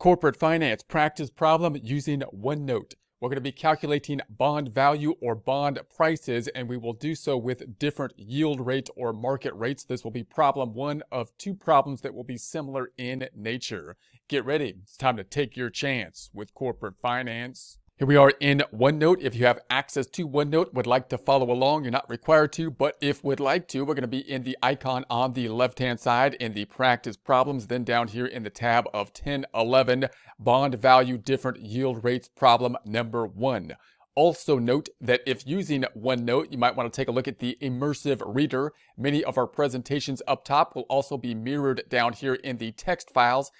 Corporate finance practice problem using OneNote. We're going to be calculating bond value or bond prices, and we will do so with different yield rate or market rates. This will be problem one of two problems that will be similar in nature. Get ready. It's time to take your chance with corporate finance. Here we are in OneNote. If you have access to OneNote, would like to follow along, you're not required to, but if would like to, we're going to be in the icon on the left-hand side in the practice problems, then down here in the tab of 1011, bond value different yield rates problem number 1. Also note that if using OneNote, you might want to take a look at the immersive reader. Many of our presentations up top will also be mirrored down here in the text files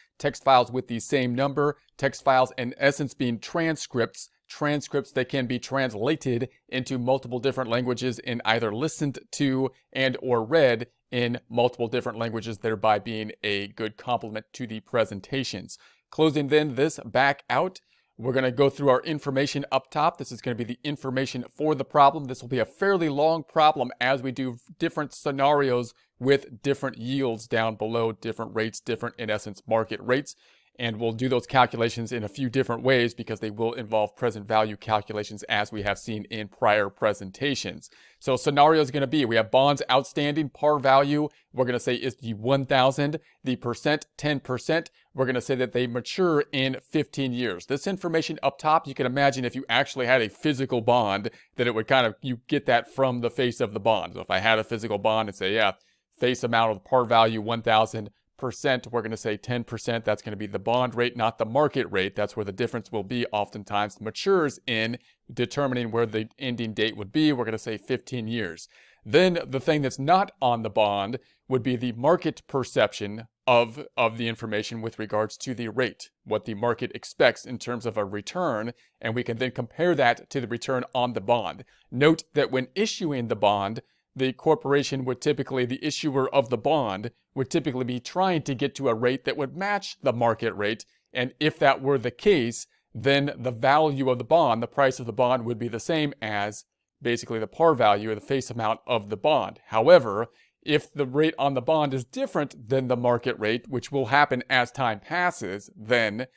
with the same number, text files in essence being transcripts that can be translated into multiple different languages and either listened to and or read in multiple different languages, thereby being a good complement to the presentations. Closing then this back out, we're going to go through our information up top. This is going to be the information for the problem. This will be a fairly long problem as we do different scenarios with different yields down below, different rates, different, in essence, market rates. And we'll do those calculations in a few different ways because they will involve present value calculations as we have seen in prior presentations. So scenario is going to be, we have bonds outstanding, par value, we're going to say is the 1,000, the percent, 10%. We're going to say that they mature in 15 years. This information up top, you can imagine if you actually had a physical bond, that it would you get that from the face of the bond. So if I had a physical bond and say, yeah, face amount of par value, 1,000, percent, we're going to say 10%. That's going to be the bond rate, not the market rate. That's where the difference will be oftentimes matures in determining where the ending date would be. We're going to say 15 years. Then the thing that's not on the bond would be the market perception of the information with regards to the rate, what the market expects in terms of a return, and we can then compare that to the return on the bond. Note that when issuing the bond, the corporation would typically, the issuer of the bond would typically be trying to get to a rate that would match the market rate. And if that were the case, then the value of the bond, the price of the bond would be the same as basically the par value or the face amount of the bond. However, if the rate on the bond is different than the market rate, which will happen as time passes, then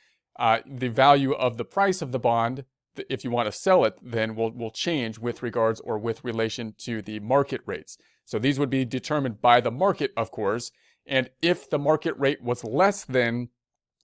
the value of the price of the bond, if you want to sell it, then will change with regards or with relation to the market rates. So these would be determined by the market, of course. And if the market rate was less than,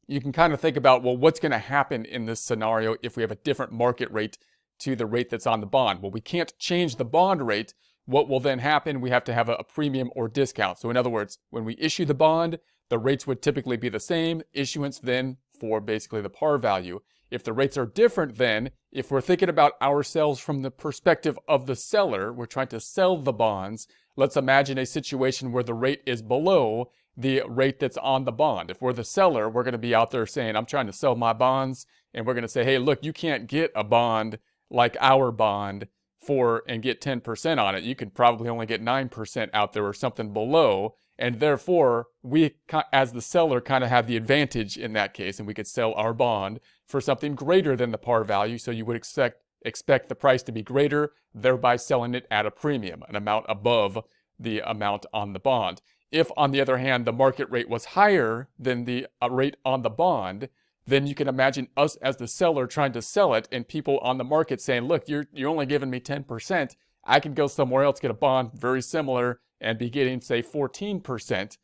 you can kind of think about, well, what's going to happen in this scenario if we have a different market rate to the rate that's on the bond? Well, we can't change the bond rate. What will then happen? We have to have a premium or discount. So in other words, when we issue the bond, the rates would typically be the same. Issuance then for basically the par value. If the rates are different, then if we're thinking about ourselves from the perspective of the seller, we're trying to sell the bonds. Let's imagine a situation where the rate is below the rate that's on the bond. If we're the seller, we're going to be out there saying, I'm trying to sell my bonds. And we're going to say, hey, look, you can't get a bond like our bond and get 10% on it. You can probably only get 9% out there or something below. And therefore, we, as the seller, kind of have the advantage in that case, and we could sell our bond for something greater than the par value. So you would expect the price to be greater, thereby selling it at a premium, an amount above the amount on the bond. If, on the other hand, the market rate was higher than the rate on the bond, then you can imagine us as the seller trying to sell it and people on the market saying, look, you're only giving me 10%. I can go somewhere else, get a bond very similar and be getting, say, 14%.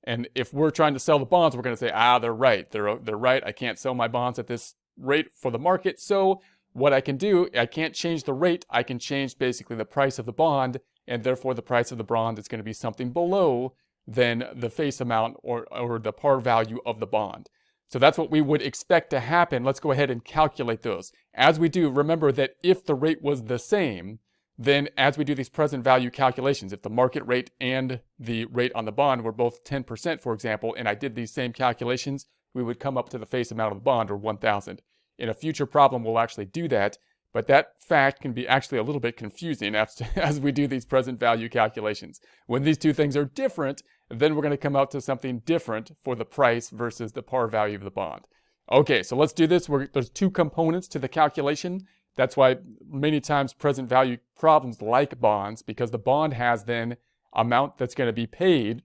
And if we're trying to sell the bonds, we're going to say, they're right. They're right. I can't sell my bonds at this rate for the market. So what I can do, I can't change the rate. I can change basically the price of the bond. And therefore, the price of the bond is going to be something below than the face amount or the par value of the bond. So that's what we would expect to happen. Let's go ahead and calculate those. As we do, remember that if the rate was the same, then as we do these present value calculations, if the market rate and the rate on the bond were both 10%, for example, and I did these same calculations, we would come up to the face amount of the bond, or 1,000. In a future problem, we'll actually do that, but that fact can be actually a little bit confusing as we do these present value calculations. When these two things are different, then we're going to come out to something different for the price versus the par value of the bond. Okay, so let's do this. There's two components to the calculation. That's why many times present value problems like bonds, because the bond has then amount that's going to be paid.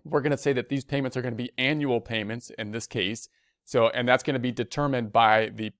We're going to say that these payments are going to be annual payments in this case. So, and that's going to be determined by the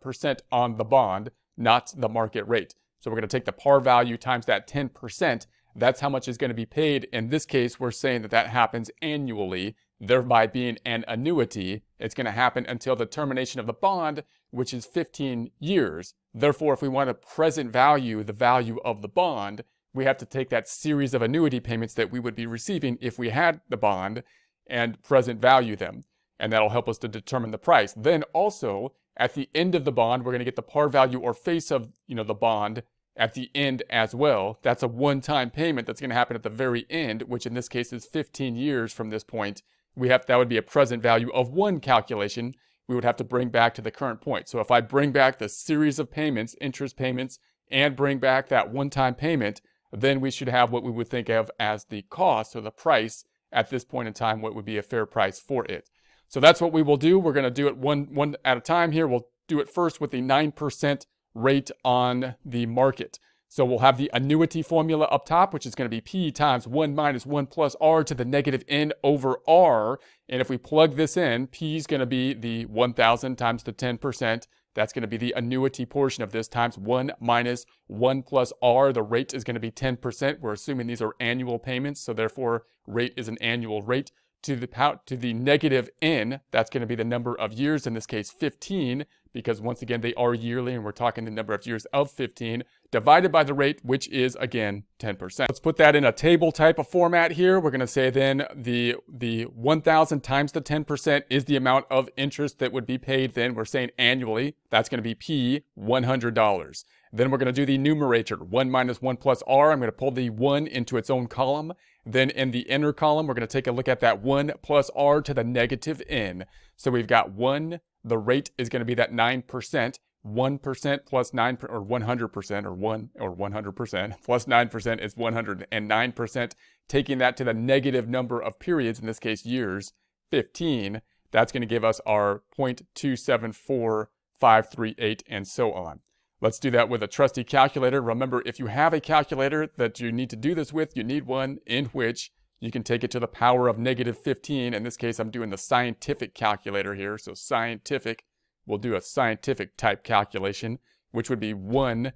percent on the bond, not the market rate. So we're going to take the par value times that 10%. That's how much is going to be paid. In this case, we're saying that that happens annually, thereby being an annuity. It's going to happen until the termination of the bond, which is 15 years. Therefore, if we want to present value the value of the bond, we have to take that series of annuity payments that we would be receiving if we had the bond and present value them. And that'll help us to determine the price. Then also, at the end of the bond, we're going to get the par value or face of the bond at the end as well. That's a one-time payment that's going to happen at the very end, which in this case is 15 years from this point. That would be a present value of one calculation we would have to bring back to the current point. So if I bring back the series of payments, interest payments, and bring back that one-time payment, then we should have what we would think of as the cost or the price at this point in time, what would be a fair price for it. So that's what we will do. We're going to do it one at a time here. We'll do it first with the 9% rate on the market. So we'll have the annuity formula up top, which is going to be P times 1 minus 1 plus R to the negative N over R. And if we plug this in, P is going to be the 1,000 times the 10%. That's going to be the annuity portion of this times 1 minus 1 plus R. The rate is going to be 10%. We're assuming these are annual payments, so therefore rate is an annual rate. To the negative N, that's going to be the number of years, in this case 15, because once again they are yearly and we're talking the number of years of 15, divided by the rate, which is again 10%. Let's put that in a table type of format here. We're going to say then the 1,000 times the 10% is the amount of interest that would be paid then. We're saying annually. That's going to be P, $100. Then we're going to do the numerator, 1 minus 1 plus R. I'm going to pull the 1 into its own column. Then in the inner column, we're going to take a look at that 1 plus R to the negative N. So we've got 1, the rate is going to be that 9%, 1% plus 9, or 100%, or 1, or 100%, plus 9% is 109%. Taking that to the negative number of periods, in this case years, 15, that's going to give us our 0.274538 and so on. Let's do that with a trusty calculator. Remember, if you have a calculator that you need to do this with, you need one in which you can take it to the power of negative 15. In this case, I'm doing the scientific calculator here. So scientific, we'll do a scientific type calculation, which would be 1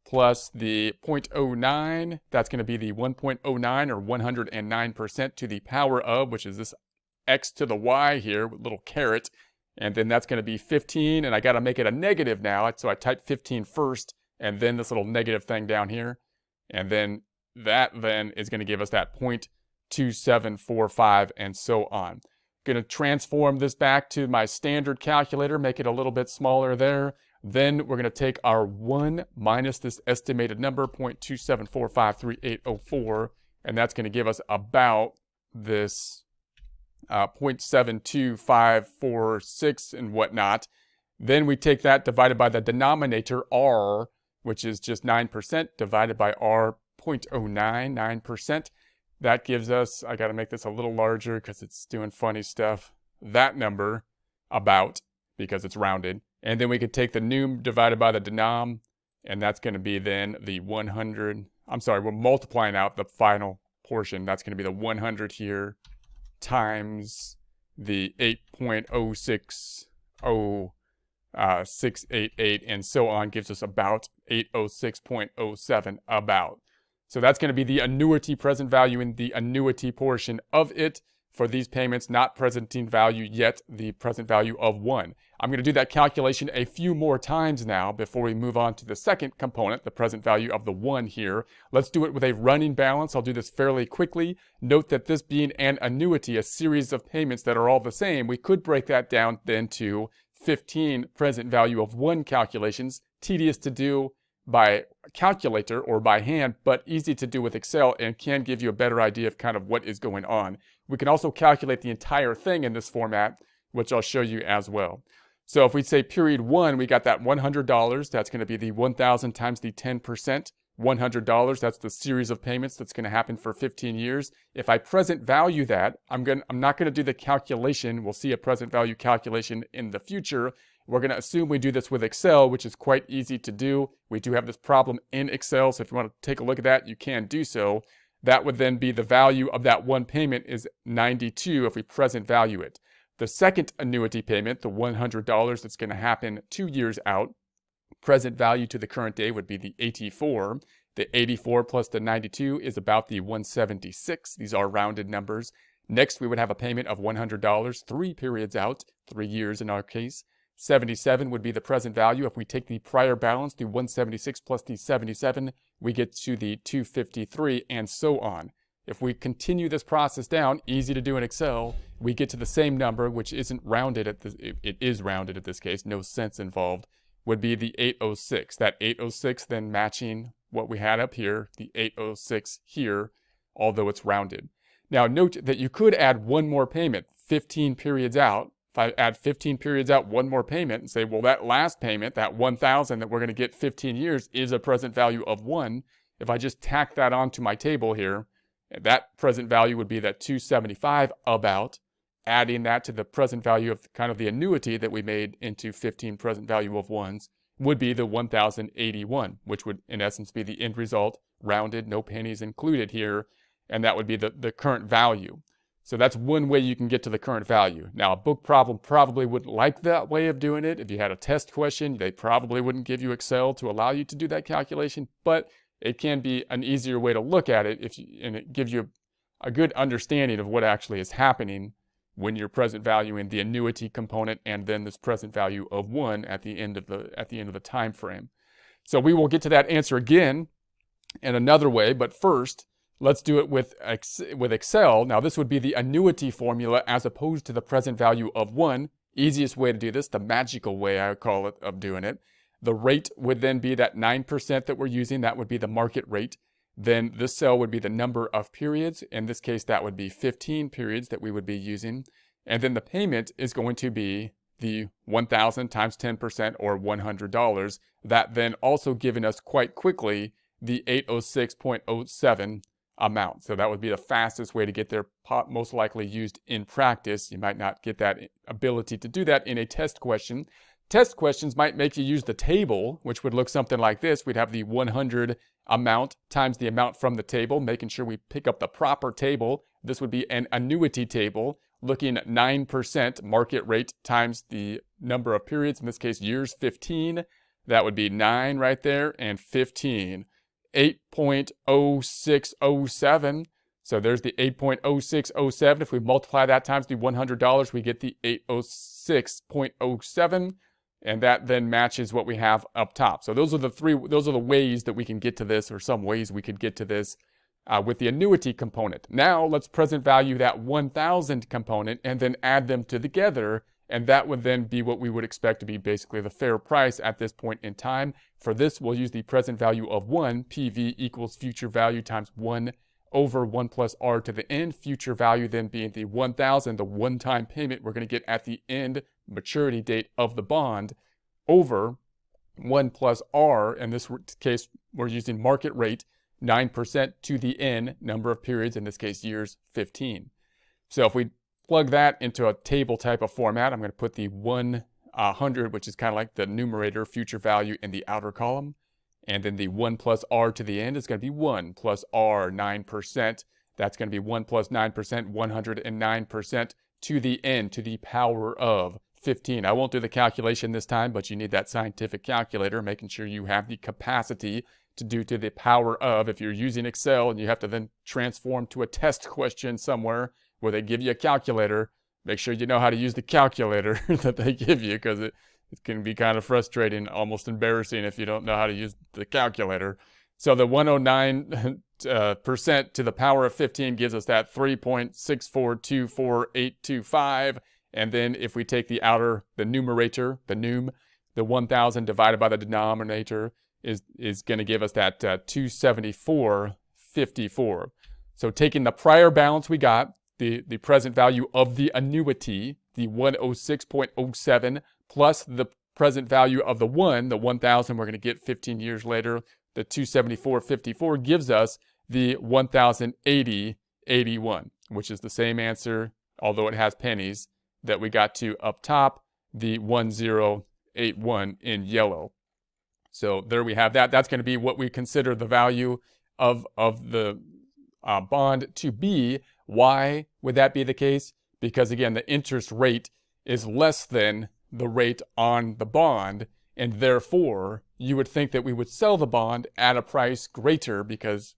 plus the 0.09. That's going to be the 1.09 or 109% to the power of, which is this x to the y here with a little caret. And then that's going to be 15, and I got to make it a negative now. So I type 15 first, and then this little negative thing down here. And then that then is going to give us that 0.2745 and so on. Going to transform this back to my standard calculator, make it a little bit smaller there. Then we're going to take our 1 minus this estimated number, 0.27453804, and that's going to give us about this 0.72546 and whatnot. Then we take that divided by the denominator, R, which is just 9%, divided by R, 0.099%. That gives us, I got to make this a little larger because it's doing funny stuff, that number, about, because it's rounded. And then we could take the num divided by the denom, and that's going to be then the 100. I'm sorry, we're multiplying out the final portion. That's going to be the 100 here, times the 8.060688 and so on, gives us about 806.07 about. So that's going to be the annuity present value in the annuity portion of it for these payments, not presenting value yet, the present value of 1. I'm going to do that calculation a few more times now before we move on to the second component, the present value of the 1 here. Let's do it with a running balance. I'll do this fairly quickly. Note that this being an annuity, a series of payments that are all the same, we could break that down then to 15 present value of 1 calculations, tedious to do by calculator or by hand, but easy to do with Excel and can give you a better idea of kind of what is going on. We can also calculate the entire thing in this format, which I'll show you as well. So if we say period 1, we got that $100. That's going to be the 1,000 times the 10%. $100, that's the series of payments that's going to happen for 15 years. If I present value that, I'm not going to do the calculation. We'll see a present value calculation in the future. We're going to assume we do this with Excel, which is quite easy to do. We do have this problem in Excel, so if you want to take a look at that, you can do so. That would then be the value of that one payment is 92 if we present value it. The second annuity payment, the $100 that's going to happen 2 years out, present value to the current day would be the 84. The 84 plus the 92 is about the 176. These are rounded numbers. Next, we would have a payment of $100, 3 periods out, 3 years in our case. 77 would be the present value. If we take the prior balance, the 176 plus the 77, we get to the 253, and so on. If we continue this process down, easy to do in Excel, we get to the same number, which isn't rounded at this, it is rounded at this case, no cents involved, would be the 806. That 806 then matching what we had up here, the 806 here, although it's rounded. Now note that you could add one more payment, 15 periods out. If I add 15 periods out, one more payment, and say, well, that last payment, that 1,000 that we're going to get 15 years, is a present value of 1. If I just tack that onto my table here, that present value would be that 275 about, adding that to the present value of kind of the annuity that we made into 15 present value of 1s, would be the 1,081, which would in essence be the end result, rounded, no pennies included here, and that would be the current value. So that's one way you can get to the current value. Now, a book problem probably wouldn't like that way of doing it. If you had a test question, they probably wouldn't give you Excel to allow you to do that calculation, but it can be an easier way to look at it, and it gives you a good understanding of what actually is happening when you're present valuing the annuity component and then this present value of 1 at the end of the time frame. So we will get to that answer again in another way, but first, let's do it with Excel. Now, this would be the annuity formula as opposed to the present value of 1. Easiest way to do this, the magical way I would call it, of doing it. The rate would then be that 9% that we're using. That would be the market rate. Then this cell would be the number of periods. In this case, that would be 15 periods that we would be using. And then the payment is going to be the 1,000 times 10% or $100. That then also giving us quite quickly the 806.07 amount. So that would be the fastest way to get there, most likely used in practice. You might not get that ability to do that in a test question. Test questions might make you use the table, which would look something like this. We'd have the 100 amount times the amount from the table, making sure we pick up the proper table. This would be an annuity table, looking at 9% market rate times the number of periods, in this case years, 15. That would be 9 right there, and 15. 8.0607. So there's the 8.0607. If we multiply that times the $100, we get the 806.07. And that then matches what we have up top. So those are the ways that we can get to this, or some ways we could get to this with the annuity component. Now let's present value that 1,000 component and then add them together. And that would then be what we would expect to be basically the fair price at this point in time. For this, we'll use the present value of 1, PV equals future value times 1 over 1 plus R to the end. Future value then being the 1,000, the one-time payment we're going to get at the end maturity date of the bond, over 1 plus R. In this case, we're using market rate, 9% to the N, number of periods, in this case years, 15. So if we plug that into a table type of format, I'm going to put the 100, which is kind of like the numerator, future value, in the outer column. And then the 1 plus R to the end is going to be 1 plus R, 9%. That's going to be 1 plus 9%, 109% to the N, to the power of 15. I won't do the calculation this time, but you need that scientific calculator, making sure you have the capacity to do to the power of. If you're using Excel and you have to then transform to a test question somewhere where they give you a calculator, make sure you know how to use the calculator that they give you, because it can be kind of frustrating, almost embarrassing if you don't know how to use the calculator. So the 109% to the power of 15 gives us that 3.6424825. And then if we take the numerator, the num, the 1,000 divided by the denominator is going to give us that 274.54. So taking the prior balance we got, the present value of the annuity, the 106.07, plus the present value of the 1,000 we're going to get 15 years later, the 274.54 gives us the 1,080.81, which is the same answer, although it has pennies, that we got to up top, the 1081 in yellow. So there we have that. That's going to be what we consider the value of the bond to be. Why would that be the case? because again, the interest rate is less than the rate on the bond, and therefore you would think that we would sell the bond at a price greater because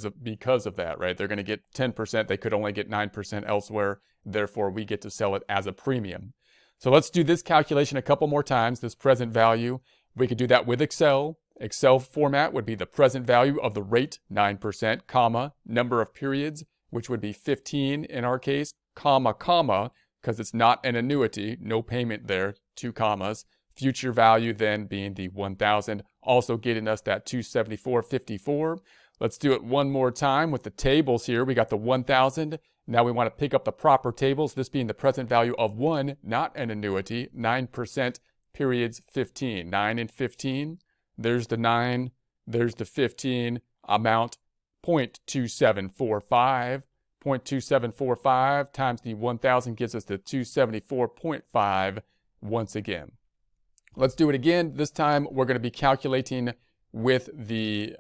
of that, right? They're going to get 10%, they could only get 9% elsewhere, therefore we get to sell it as a premium. So let's do this calculation a couple more times, this present value. We could do that with Excel. Excel format would be the present value of the rate, 9%, comma, number of periods, which would be 15 in our case, comma, comma, because it's not an annuity, no payment there, 2 commas. Future value then being the 1,000, also getting us that 274.54. Let's do it one more time with the tables here. We got the 1,000. Now we want to pick up the proper tables, this being the present value of 1, not an annuity, 9%, periods 15. 9 and 15. There's the 9, there's the 15, amount 0.2745. 0.2745 times the 1,000 gives us the 274.5 once again. Let's do it again. This time we're going to be calculating with the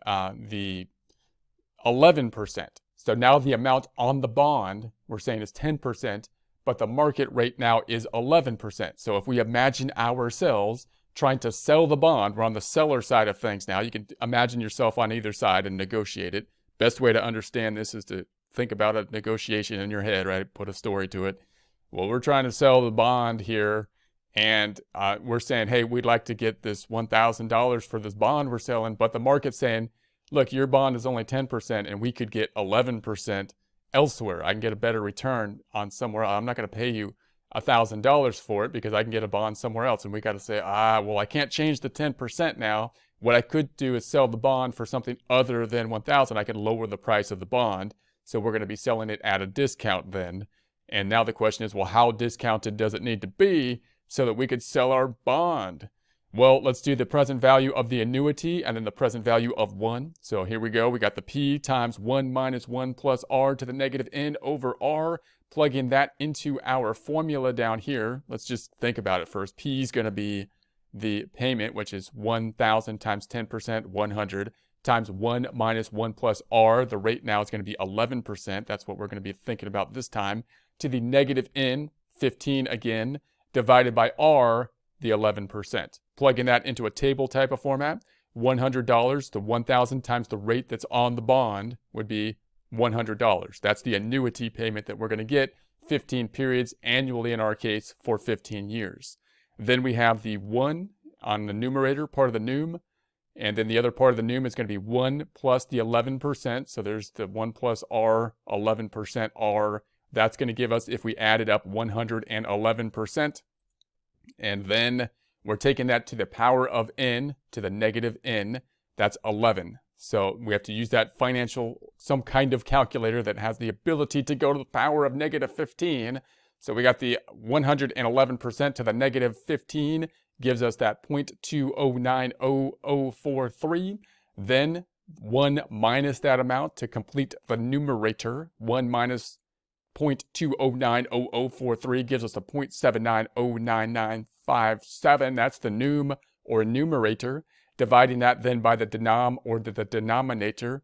11%. So now the amount on the bond we're saying is 10%, but the market rate now is 11%. So if we imagine ourselves trying to sell the bond, we're on the seller side of things now. You can imagine yourself on either side and negotiate it. Best way to understand this is to think about a negotiation in your head, right? Put a story to it. Well, we're trying to sell the bond here, and we're saying, hey, we'd like to get this $1,000 for this bond we're selling, but the market's saying, look, your bond is only 10%, and we could get 11% elsewhere. I can get a better return on somewhere. I'm not going to pay you $1,000 for it because I can get a bond somewhere else. And we got to say, well, I can't change the 10% now. What I could do is sell the bond for something other than 1,000. I could lower the price of the bond. So we're going to be selling it at a discount then. And now the question is, well, how discounted does it need to be so that we could sell our bond? Well, let's do the present value of the annuity and then the present value of 1. So here we go. We got the P times 1 minus 1 plus R to the negative N over R. Plugging that into our formula down here. Let's just think about it first. P is going to be the payment, which is 1,000 times 10%, 100, times 1 minus 1 plus R. The rate now is going to be 11%. That's what we're going to be thinking about this time. To the negative N, 15 again, divided by R, the 11%. Plugging that into a table type of format, $100 to 1,000 times the rate that's on the bond would be $100. That's the annuity payment that we're going to get, 15 periods annually in our case for 15 years. Then we have the 1 on the numerator, part of the num, and then the other part of the num is going to be 1 plus the 11%. So there's the 1 plus R, 11% R. That's going to give us, if we added up, 111%. And then we're taking that to the power of N, to the negative N. That's 11. So we have to use that some kind of calculator that has the ability to go to the power of negative 15. So we got the 111% to the negative 15 gives us that 0.209043. Then 1 minus that amount to complete the numerator. 1 minus 0.209043 gives us a 0.790997. That's the num or numerator. Dividing that then by the denom or the denominator,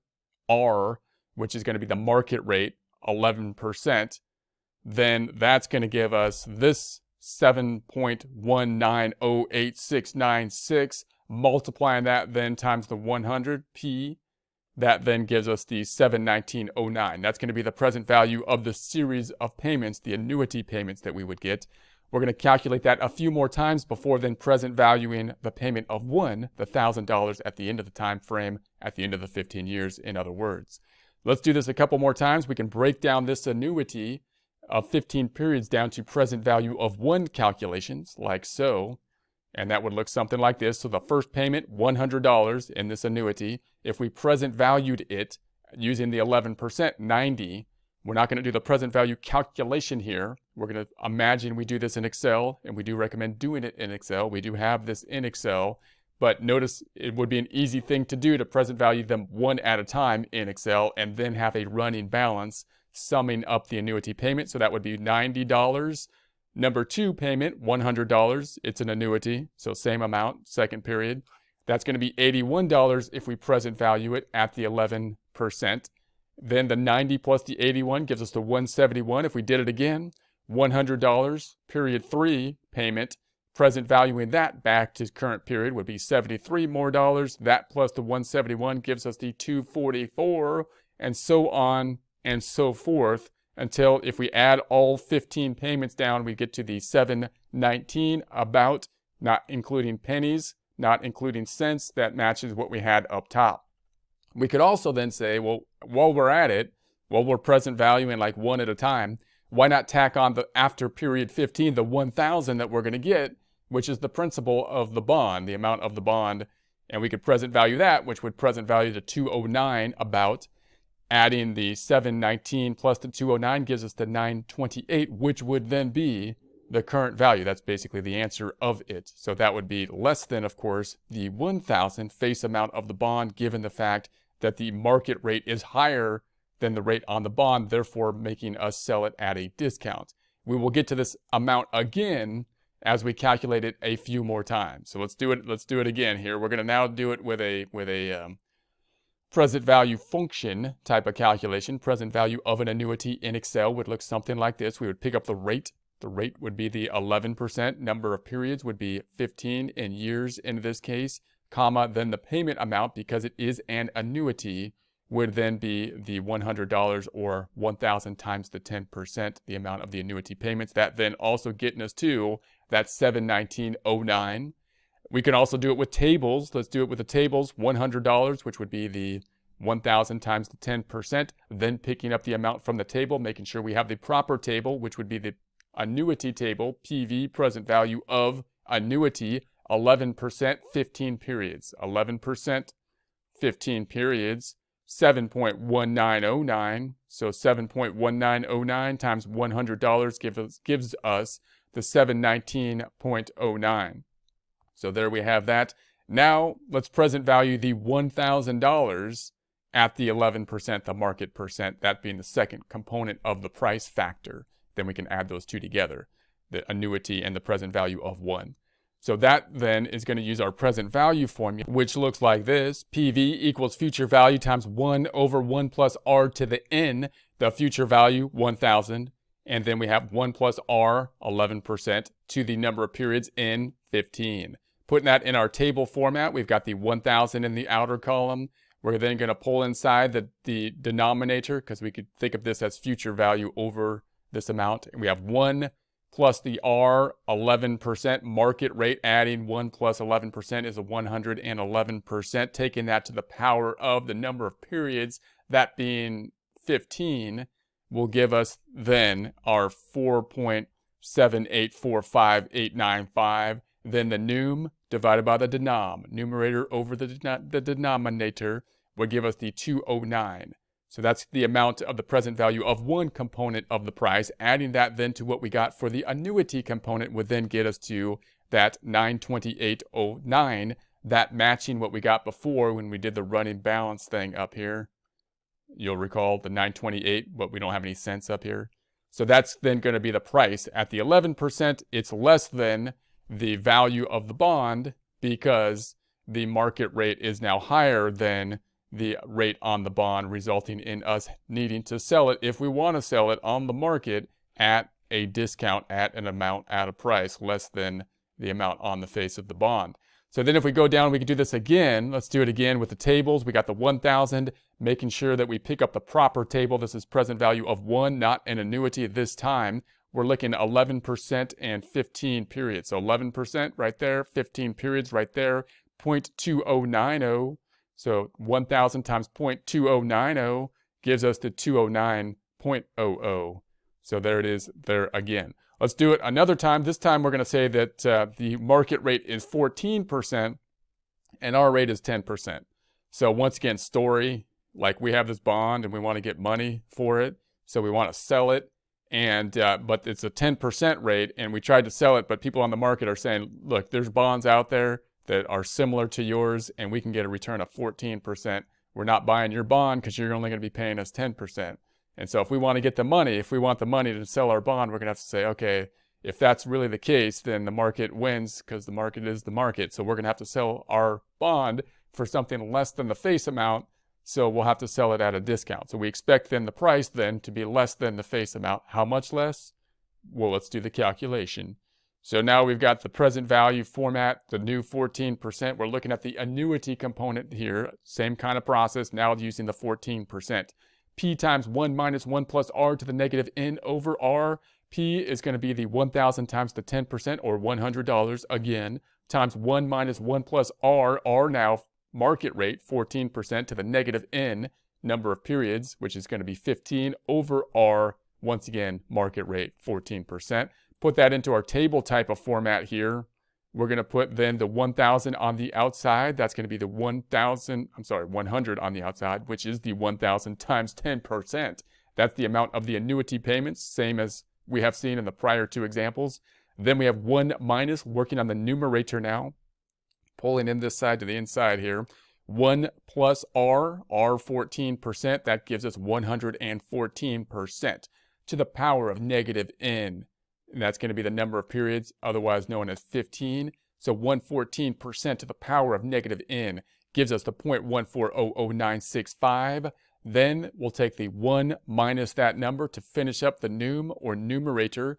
R, which is going to be the market rate, 11%. Then that's going to give us this 7.1908696. Multiplying that then times the 100, P. That then gives us the 71909. That's going to be the present value of the series of payments, the annuity payments that we would get. We're going to calculate that a few more times before then present valuing the payment of 1, the $1,000 at the end of the time frame, at the end of the 15 years, in other words. Let's do this a couple more times. We can break down this annuity of 15 periods down to present value of 1 calculations, like so. And that would look something like this. So the first payment, $100 in this annuity. If we present valued it using the 11%, 90. We're not going to do the present value calculation here. We're going to imagine we do this in Excel, and we do recommend doing it in Excel. We do have this in Excel, but notice it would be an easy thing to do to present value them 1 at a time in Excel and then have a running balance summing up the annuity payment. So that would be $90. Number 2 payment, $100. It's an annuity, so same amount, second period. That's going to be $81 if we present value it at the 11%. Then the 90 plus the 81 gives us the 171. If we did it again, $100, period 3 payment, present valuing that back to current period would be $73 more. That plus the 171 gives us the 244, and so on and so forth, until if we add all 15 payments down, we get to the 719, about, not including pennies, not including cents. That matches what we had up top. We could also then say, well, while we're at it, while we're present valuing like one at a time, why not tack on the after period 15, the 1,000 that we're going to get, which is the principal of the bond, the amount of the bond, and we could present value that, which would present value to 209, about. Adding the 719 plus the 209 gives us the 928, which would then be the current value. That's basically the answer of it. So that would be less than, of course, the 1,000 face amount of the bond, given the fact that the market rate is higher than the rate on the bond, therefore making us sell it at a discount. We will get to this amount again as we calculate it a few more times. So let's do it. Let's do it again here. We're going to now do it with a present value function type of calculation. Present value of an annuity in Excel would look something like this. We would pick up the rate. The rate would be the 11%. Number of periods would be 15 in years in this case, comma, then the payment amount, because it is an annuity, would then be the $100 or 1,000 times the 10%, the amount of the annuity payments. That then also getting us to that 719.09. We can also do it with tables. Let's do it with the tables. $100, which would be the 1,000 times the 10%, then picking up the amount from the table, making sure we have the proper table, which would be the annuity table, PV, present value of annuity, 11%, 15 periods. 11%, 15 periods, 7.1909. So 7.1909 times $100 gives us the 719.09. So there we have that. Now let's present value the $1,000 at the 11%, the market percent, that being the second component of the price factor. Then we can add those two together, the annuity and the present value of 1. So that then is going to use our present value formula, which looks like this. PV equals future value times 1 over 1 plus R to the N, the future value, 1,000. And then we have 1 plus R, 11%, to the number of periods, N, 15. Putting that in our table format, we've got the 1,000 in the outer column. We're then going to pull inside the denominator, because we could think of this as future value over this amount. And we have 1 plus the R, 11%, market rate, adding 1 plus 11% is a 111%, taking that to the power of the number of periods, that being 15, will give us then our 4.7845895. Then the num divided by the denom, numerator over the denominator, would give us the 209. So that's the amount of the present value of one component of the price. Adding that then to what we got for the annuity component would then get us to that 928.09, that matching what we got before when we did the running balance thing up here. You'll recall the 928, but we don't have any cents up here. So that's then going to be the price. At the 11%, it's less than the value of the bond, because the market rate is now higher than the rate on the bond, resulting in us needing to sell it, if we want to sell it on the market, at a discount, at an amount, at a price less than the amount on the face of the bond. So then if we go down, we can do this again. Let's do it again with the tables. We got the 1,000, making sure that we pick up the proper table. This is present value of 1, not an annuity at this time. We're looking at 11% and 15 periods. So 11% right there, 15 periods right there, 0.2090. So 1,000 times 0.2090 gives us the 209.00. So there it is there again. Let's do it another time. This time we're going to say that the market rate is 14% and our rate is 10%. So once again, story, like we have this bond and we want to get money for it. So we want to sell it. And but it's a 10% rate, and we tried to sell it, but people on the market are saying, look, there's bonds out there that are similar to yours, and we can get a return of 14%. We're not buying your bond because you're only going to be paying us 10%. And so if we want to get the money, if we want the money to sell our bond, we're going to have to say, okay, if that's really the case, then the market wins, because the market is the market. So we're going to have to sell our bond for something less than the face amount. So we'll have to sell it at a discount. So we expect then the price then to be less than the face amount. How much less? Well, let's do the calculation. So now we've got the present value format, the new 14%. We're looking at the annuity component here. Same kind of process, now using the 14%. P times 1 minus 1 plus R to the negative N over R. P is going to be the 1,000 times the 10%, or $100 again, times 1 minus 1 plus R. R now market rate, 14% to the negative N, number of periods, which is going to be 15 over R. Once again, market rate, 14%. Put that into our table type of format here. We're going to put then the 1,000 on the outside. That's going to be the 100 on the outside, which is the 1,000 times 10%. That's the amount of the annuity payments, same as we have seen in the prior two examples. Then we have 1 minus, working on the numerator now, pulling in this side to the inside here. 1 plus R, R 14%, that gives us 114% to the power of negative N. And that's going to be the number of periods, otherwise known as 15. So 114% to the power of negative N gives us the 0.1400965. Then we'll take the 1 minus that number to finish up the num or numerator,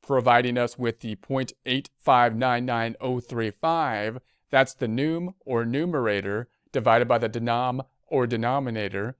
providing us with the 0.8599035. That's the num or numerator divided by the denom or denominator,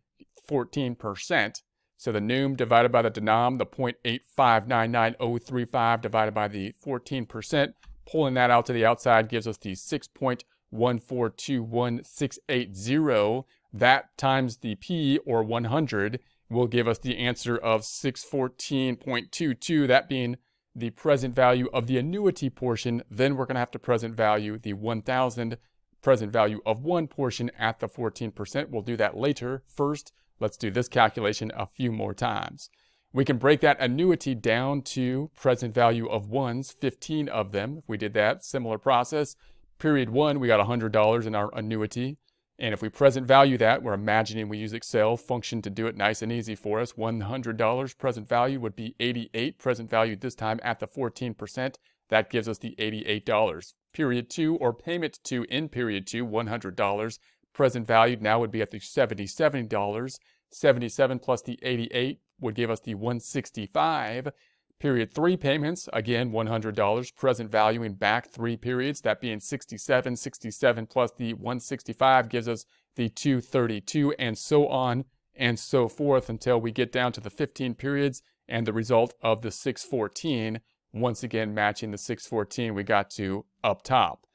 14%. So the num divided by the denom, the 0.8599035 divided by the 14%, pulling that out to the outside gives us the 6.1421680. That times the P, or 100, will give us the answer of 614.22, that being the present value of the annuity portion. Then we're going to have to present value the 1,000 present value of one portion at the 14%. We'll do that later. First, let's do this calculation a few more times. We can break that annuity down to present value of ones, 15 of them. If we did that, similar process. Period 1, we got $100 in our annuity. And if we present value that, we're imagining we use Excel function to do it nice and easy for us. $100 present value would be 88, present value this time at the 14%. That gives us the $88. Period 2, or payment 2 in period 2, $100. Present value now would be at the $77. 77 plus the 88 would give us the $165. Period 3 payments, again $100, present valuing back 3 periods, that being 67. 67 plus the 165 gives us the $232, and so on and so forth until we get down to the 15 periods and the result of the 614, once again matching the 614 we got to up top.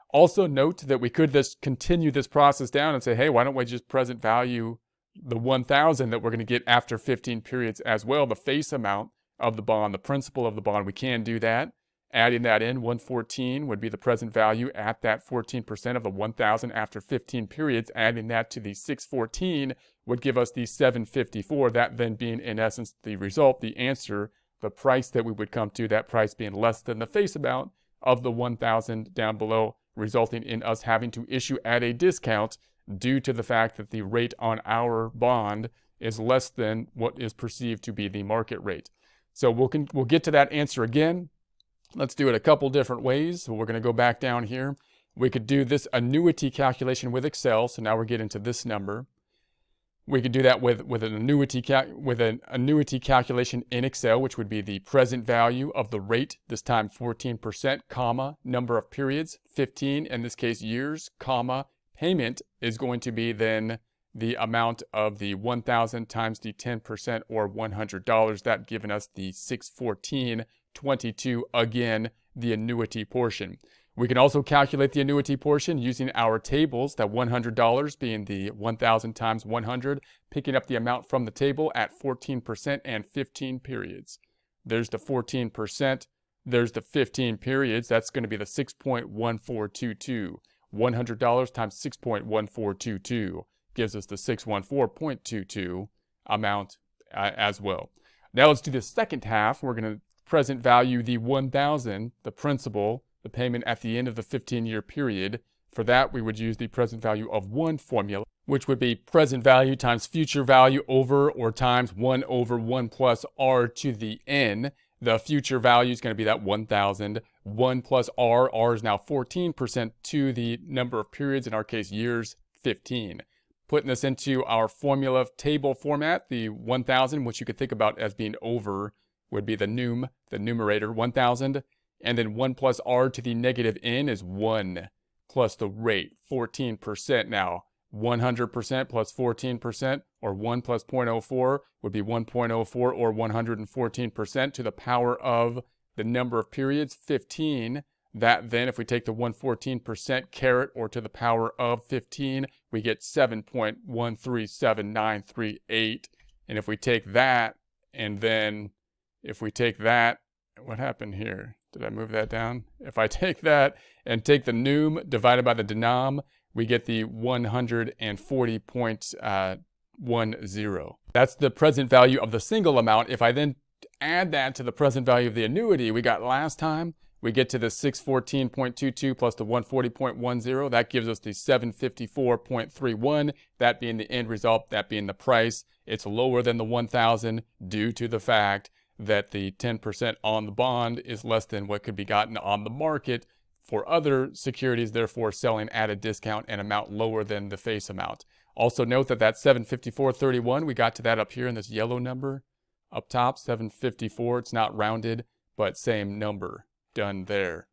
Also note that we could just continue this process down and say, hey, why don't we just present value the 1,000 that we're going to get after 15 periods as well, the face amount of the bond, the principal of the bond. We can do that. Adding that in, 114 would be the present value at that 14% of the 1,000 after 15 periods. Adding that to the 614 would give us the 754, that then being in essence the result, the answer, the price that we would come to, that price being less than the face amount of the 1,000 down below, resulting in us having to issue at a discount due to the fact that the rate on our bond is less than what is perceived to be the market rate. So we'll get to that answer again. Let's do it a couple different ways. So we're going to go back down here. We could do this annuity calculation with Excel. So now we're getting to this number. We could do that with an annuity calculation in Excel, which would be the present value of the rate, this time 14%, comma, number of periods, 15, in this case years, comma, payment is going to be then the amount of the 1,000 times the 10%, or $100, that giving us the 614.22, again, the annuity portion. We can also calculate the annuity portion using our tables, that $100 being the 1,000 times 100, picking up the amount from the table at 14% and 15 periods. There's the 14%, there's the 15 periods, that's going to be the 6.1422. $100 times 6.1422 gives us the 614.22 amount as well. Now let's do the second half. We're going to present value the 1,000, the principal, the payment at the end of the 15-year period. For that, we would use the present value of 1 formula, which would be present value times future value over or times 1 over 1 plus R to the N. The future value is going to be that 1,000. 1 plus R, R is now 14% to the number of periods, in our case years, 15. Putting this into our formula table format, the 1,000, which you could think about as being over would be the numerator, 1,000. And then 1 plus r to the negative n is 1 plus the rate, 14%. Now, 100% plus 14%, or 1 plus 0.04 would be 1.04, or 114% to the power of the number of periods, 15. That then, if we take the 114% caret, or to the power of 15, we get 7.137938. And if we take that, and then if we take that, what happened here? Did I move that down? If I take that and take the num divided by the denom, we get the 140.10. That's the present value of the single amount. If I then add that to the present value of the annuity we got last time, we get to the 614.22 plus the 140.10. That gives us the 754.31, that being the end result, that being the price. It's lower than the 1,000 due to the fact that the 10% on the bond is less than what could be gotten on the market for other securities, therefore selling at a discount and amount lower than the face amount. Also note that that 754.31, we got to that up here in this yellow number up top, 754. It's not rounded, but same number done there.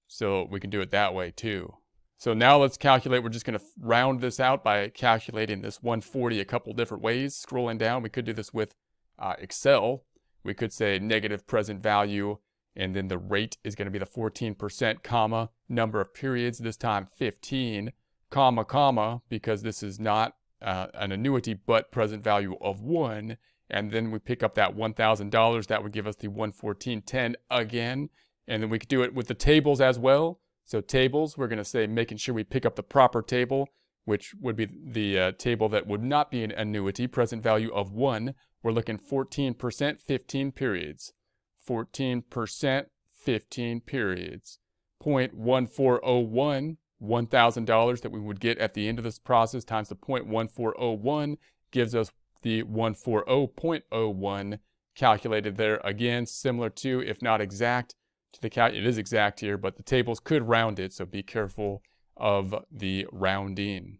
So we can do it that way too. So now let's calculate. We're just going to round this out by calculating this 140 a couple different ways. Scrolling down, we could do this with Excel. We could say negative present value, and then the rate is going to be the 14%, comma, number of periods, this time 15, comma, comma, because this is not an annuity, but present value of 1. And then we pick up that $1,000. That would give us the 114.10 again. And then we could do it with the tables as well. So tables, we're going to say making sure we pick up the proper table, which would be the table that would not be an annuity, present value of 1. We're looking 14%, 15 periods. 14%, 15 periods. 0.1401, $1,000 that we would get at the end of this process times the 0.1401 gives us the 140.01 calculated there. Again, similar to, if not exact, to the it is exact here, but the tables could round it, so be careful of the rounding.